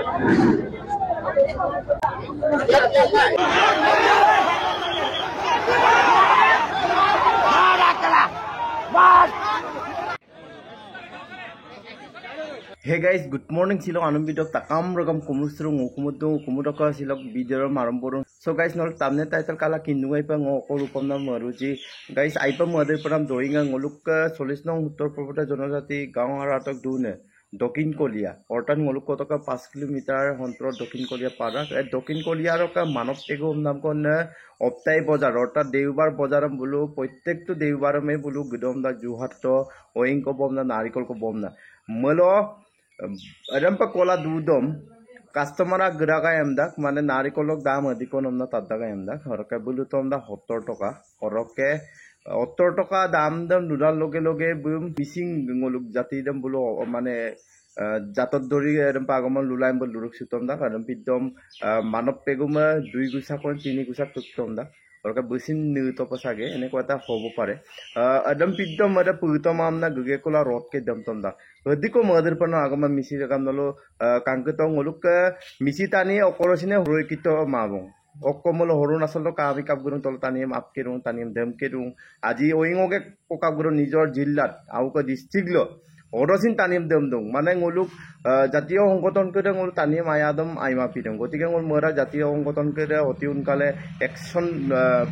Hey guys, good morning. Silong anong video takam ragam kumusrong kumudok silong video maramborong. So guys, nol thumbnail title kala kinungay pa ngoko rupam na maruji. Guys, ay pa mother param doing ang ngoluk solis nong Uttar Pradesh Jonajati gaon aratok dune. Dokin Kolia. Ortan ngoluk ko to ka 5 kilometer hontro Dokin Kolia para. Dokin Kolia ro ka manop tego nam kon optai bazar orta deubar bazaram bulu protekto deubar me bulu gudom da Johat to oing ko bom na narikol ko bom na. Malo Adam pa kola dudom customer graga emdak mane narikolok dam adiko namna tadaga emdak horoke bulu tom da 70 toka horoke 70 toka dam nudal loge bum fishing ngoluk jati dam bulu mane jatot dori eram pagomon lulaim bol luruk sutom da karam pidom manop peguma 2 gusa kon 3 gusa tuktom da horoke busin nu to pasage ene kota hobo pare adam pidom ada putom amna guge kola rot ke dam tom da Diko mother pano agama misi kamalo kangketo ngoluk misi tani okorosine horoi kito mabong okkomolo horun asolo kami kapgurung tol taniem apkerung taniem demkerung aji oingoge kokapguru nijor jillat auko district lo orosin taniem demdung mane ngoluk jatiyo hongkoton kere ngol taniem ayadom aima pidong gotike ngol mora jatiyo hongkoton kere oti unkale action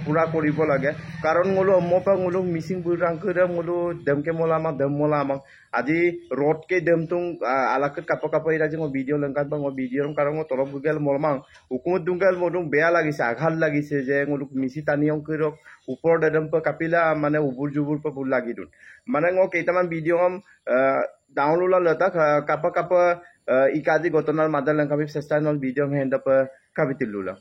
pura koribo lage karon ngolo mopa ngoluk missing burang kere ngolo demke molama dem molama Aji road ke demtung alakat kapo ira jeng video lengkap bang video rom karang tolong google molmang hukum dunggal modung bea lagi se aghal lagi se je nguluk misi taniong kirok upor dadam pa kapila mane ubur jubur pa bul lagi dun mane ngo keitaman video om download la lata kapa ikaji gotonal madal lengkap sestanol video henda pa kabitilula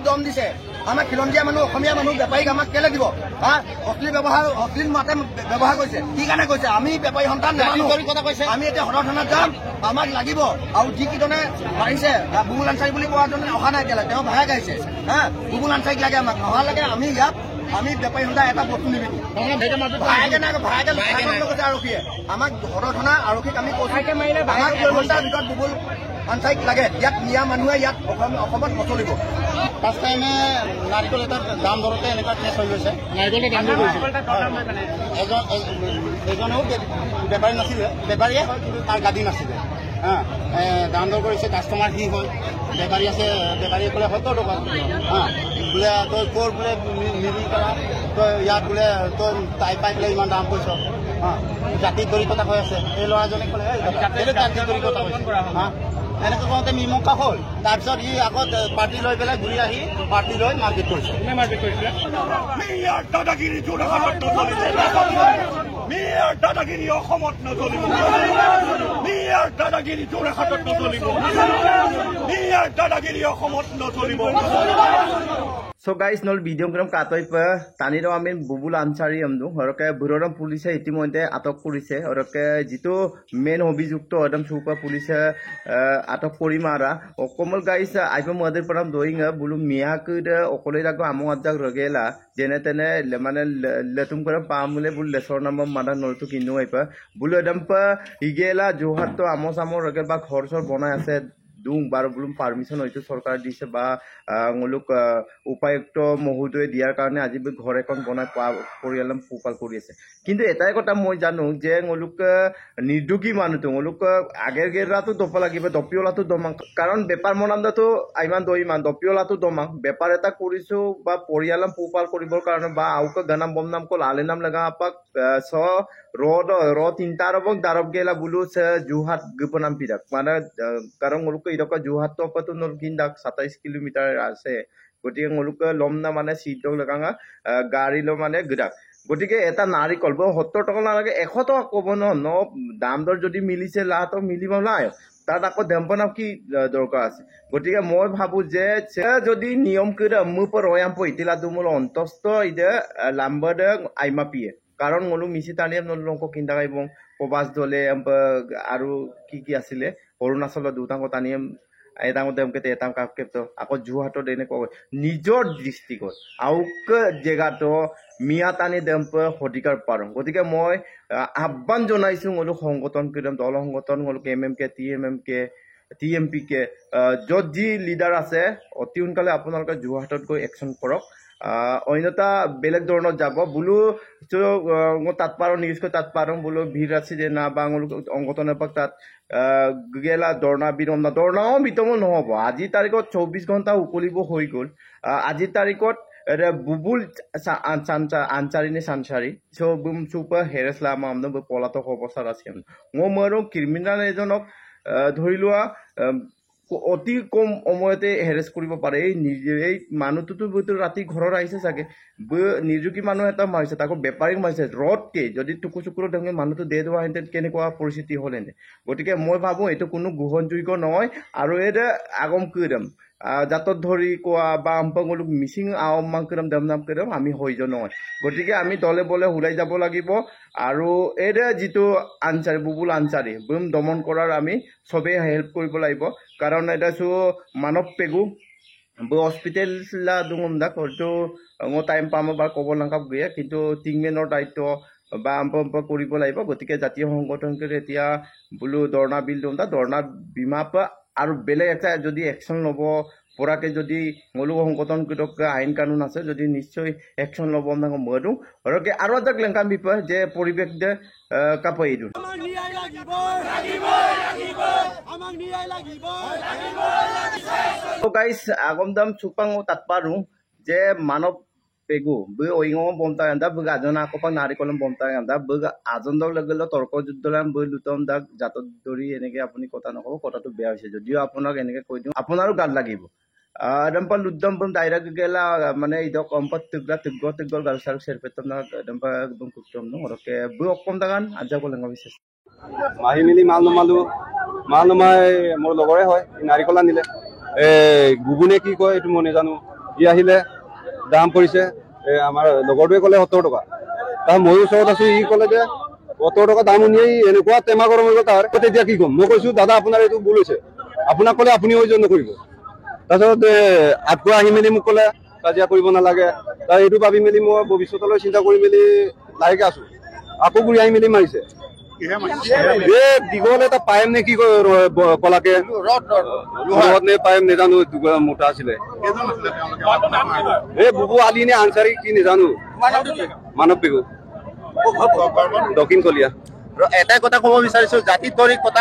দম দিছে আমাক খিলঞ্জীয়া মানুহ অসমীয়া মানুহ বেপাৰীক আমাক কেলে দিব অশ্লীল ব্যৱহাৰ অশ্লীল মাতে ব্যৱহাৰ কৰিছে কি কাৰণে কৈছে আমি বেপাৰী সন্তান আমি এতিয়া সদৰ থানাত যাম আমাক লাগিব আৰু যিকেইজনে মাৰিছে বুবুল আনচাৰী বুলি কোৱাজনে অহা নাই এতিয়ালৈ তেওঁ ভাড়া গাইছে বুবুল আনচাৰীক লাগে আমাক নহালৈকে আমি ইয়াত আমি বেপাৰী সন্তান এটা বস্তু নিবিকো কৈছে আৰক্ষীয়ে আমাক সদৰ থানা আৰক্ষীক আমি কৈছো আমাক ঘণ্টাৰ ভিতৰত বুবুল আনচাৰীক লাগে ইয়াত নিয়া মানুহে ইয়াত অসমত নচলিব ফাৰ্ষ্ট টাইমে নাৰিকল এটাৰ দাম ধৰোতে এনেকুৱা কেছ হৈ গৈছে নাৰিকলৰ দাম এজনেও বেপাৰী নাছিলে বেপাৰীয়ে তাৰ গাদী নাছিলে দাম দৰ কৰিছে কাষ্টমাৰ সি হ'ল বেপাৰী আছে বেপাৰীয়ে ক'লে 70 টকা বোলে তই ক'ৰ বোলে মিলি কৰা তই ইয়াত বোলে তই তাই পাই পেলাই ইমান দাম কৈছ জাতি দৰিকতা হৈ আছে এই ল'ৰাজনে ক'লে জাতি দৰিকতা হৈছে এনেকৈ কওঁতে মীমাংসা হ'ল তাৰপিছত ই আগত পাৰ্টি লৈ পেলাই ঘূৰি আহি পাৰ্টি লৈ মাৰপিট কৰিছে দাদাগিৰি অসমত নচলিব দাদাগিৰি যোৰহাটত নচলিব দাদাগিৰি অসমত নচলিব So guys, nol video gram katoi pa tani ro amin bubul ansari amdu horoke buroram police itimoide atok korise horoke jitu main obijukto adam supa police atok kori mara okomol guys aipa mother param doing bulu mia kuda okole rago amo ajak rogela jene tene mane letum kora pamule bul lesor namam mada noltu kinu aipa bulu adam pa igela Johat to amo samo roge ba khor sor bonai ase দুং bar Blum permission হয়তো চৰকাৰে দিছে বা ওলোক উপায়ুক্ত মহোদয়ে দিয়াৰ কাৰণে আজি ঘৰ এখন বনাই পৰিয়াল পোহপাল কৰি আছে কিন্তু এটাই কথা মই জানো যে ওলোক নিৰ্দোষী মানুহটো ওলোক আগেৰ গেৰাটো দপ লাগিব দপিওলাটো দমাং কাৰণ বেপাৰ মনান্দাটো ইমান দৈমান দপিওলাটো দমাং বেপাৰ এটা কৰিছোঁ বা পৰিয়াল পোহপাল কৰিবৰ কাৰণে বা আউক গানাম বমনাম কল আলেনাম লগা আপাক চ ৰ তিনটা আৰবক দাৰব গেলা বুলু যোৰহাট গোপনাম পিৰাক মানে কাৰণ ওলোক ইডকা যোৰহাটৰ পৰাতো নলকিন্দাক 27 কিলোমিটাৰ আছে গতিকে ওলোক লম না মানে চিট লগাঙা গাড়ী লো মানে গিৰাক গতিকে এটা নাৰিকল 70 টকা নালাগে 100 টকা ক'ব ন দাম দৰ যদি মিলিছে লাটো মিলিব নাই তাত আকৌ দেম্পনা কি দৰকাৰ আছে গতিকে মই ভাবো যে যদি নিয়ম কৰে মোৰ পৰা ৰয়াম পইতিলা দুমল অন্তস্থ ইদে লাম্বাদ আইমা পিয়ে কাৰণ মলু মিছি টানিয়াম নলংক কিন্তা গাইবং প্ৰবাস দলে আৰু কি আছিলে অৰুণাচলৰ দুটাংক টানিয়াম এটাংক দেমকে এটাং কাপকেপ আকৌ যোৰহাটত এনেকুৱা নিজৰ দৃষ্টিকোণ আউক জেগাটো মিয়া টানি দেম্প সধিকাৰ পাৰোঁ গতিকে মই আহ্বান জনাইছোঁ ওলোক সংগঠন কৰিম দল সংগঠন ওলোক MMK TMMK TMPK য'ত যি লিডাৰ আছে অতি সোনকালে আপোনালোকে যোৰহাটত গৈ একশ্যন কৰক অন্যতা বেলেগ ধৰণত যাব বোলো তাত পাৰোঁ নিউজকৈ তাত পাৰোঁ বোলো ভিৰ আছে যে না বা সংগঠনৰ পৰা তাত গেলা দৰ্ণা বিৰমনা দৰ্ণাও বিতমো নহ'ব আজিৰ তাৰিখত 24 ঘণ্টা উকলিব হৈ গ'ল আজিৰ তাৰিখত বুবুল আনচাৰি নে চানচাৰি বুম চুপাৰ হেৰেছলা আমনো পলাতক অৱস্থাত আছে মই ক্ৰিমিনেল এজনক ধৰি লোৱা অতি কম সময়তে হেৰেছ কৰিব পাৰে এই মানুহটোতো ৰাতি ঘৰত আহিছে চাগে নিৰ্যোগী মানুহ এটা মাৰিছে তাকো বেপাৰীক মাৰিছে ৰদকে যদি টুকু চুকুৰ দেখে মানুহটো দে দেৱা হেঁতেন কেনেকুৱা পৰিস্থিতি হ'লহেঁতেন গতিকে মই ভাবোঁ এইটো কোনো গ্ৰহণযোগ্য নহয় আৰু এইটো আগম কৰিম জাতত ধৰি কোৱা বা আম্পাংলোক মিচিং আহমান কৰিম দেমনাম কৰিম আমি সহ্য নহয় গতিকে আমি দলে বলে ওলাই যাব লাগিব আৰু এইদৰে যিটো আনচাৰি বুবুল আনচাৰি বুম দমন কৰাৰ আমি চবেই হেল্প কৰিব লাগিব কাৰণ এটা মানৱ পেগু হস্পিটেল দুঙম দাক হয়তো মই টাইম পাম বা ক'ব নাকাপ গৈ কিন্তু টিংমেনৰ দায়িত্ব বা আম্পা কৰিব লাগিব গতিকে জাতীয় সংগঠন কৰি এতিয়া বোলো ধৰ্ণা বিল দিওঁ ধৰ্ণা বীমা আৰু বেলেগ এটা যদি একশ্যন ল'ব পৰাকে যদি মৌলিক সংগঠন আইন কানুন আছে যদি নিশ্চয় একশ্যন ল'ব মৰো আৰু এটা লেংকাম বিষয় যে পৰিৱেশ দে কাপাই দিওঁ গাইছ আগম দাম চুপাং তাত পাৰোঁ যে মানৱ পেগু बै অইঙ বমতা গান্দা बै আজনা আকপা নাৰিকলম বমতা গান্দা बै আজন্দৰ লগেল তৰ্ক যুদ্ধলাম बै লুটম দাক জাতত ধৰি এনেকে আপুনি কথা নক'ব কথাটো বেয়া হৈছে যদিও আপোনাক এনেকে কৈ দিওঁ আপোনাৰো গাত লাগিব এডম্পা লুদ্দম বম ডাইৰেক্ট গেলা মানে ইদক অম্পত তিগ্গল গাল চাৰু চেৰপেতম না এডম্পা একদম কুটম ন ওরকে बै অকম দাগান আজা কলেঙ্গ বিশেষ মাহি মিলি মাল নমাই মোৰ লগৰে হয় নাৰিকল আনিলে গুগুনে কি কয় এইটো মই নাজানো ই আহিলে দাম পৰিছে আমাৰ লগৰটোৱে ক'লে 70 টকা তাৰ ময়ো ওচৰত আছো ই ক'লে যে 70 টকা দাম উলিয়াই এনেকুৱা টেমা গৰম হৈ গ'ল তাৰ তেতিয়া কি ক'ম মই কৈছোঁ দাদা আপোনাৰ এইটো ভুল হৈছে আপোনাক ক'লে আপুনি সহ্য নকৰিব তাৰপিছত আকৌ আহি মেলি মোক ক'লে কাজিয়া কৰিব নালাগে তাৰ এইটো ভাবি মেলি মই ভৱিষ্যতলৈ চিন্তা কৰি মেলি লাহেকৈ আছোঁ আকৌ ঘূৰি আহি মেলি মাৰিছে দীঘল এটা পাইম নে কি কলাকে ৰদ নে পাইম নেজানো মোটা আছিলে এই বুবু আলি নে আনচাৰি কি নেজানো মানৱ পেগু দক্ষিণ কলীয়া এটাই কথা ক'ব বিচাৰিছো জাতিত ধৰি কথা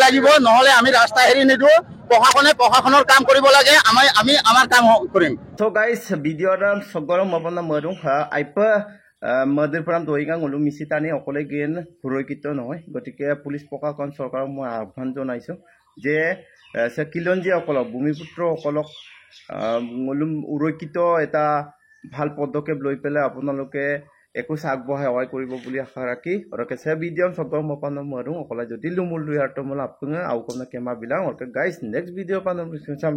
লাগিব নহ'লে আমি ৰাস্তা এৰি নিদিওঁ প্ৰশাসনৰ কাম কৰিব লাগে আমি আমাৰ কাম কৰিম তো গাইছ ভিডিঅ'ৰ সগৰম মপনা মৰু আইপ মদৰ পৰা দৈগাং ওলো মিছি টানি অকলে গেন সুৰক্ষিত নহয় গতিকে পুলিচ প্ৰশাসন চৰকাৰক মই আহ্বান জনাইছোঁ যে কিলঞ্জীসকলক ভূমিপুত্ৰসকলক সুৰক্ষিত এটা ভাল পদক্ষেপ লৈ পেলাই আপোনালোকে একোচ আগবঢ়াই সহায় কৰিব বুলি আশা ৰাখি ওৰকে সে ভিডিঅ' সগৰম মপনা মৰু অকলে যদি লুমুল দুই হাৰ্ট মোল আপোনাক আউকমনা কেমা বিলাং ওৰকে গাইছ নেক্সট ভিডিঅ' পানো চাম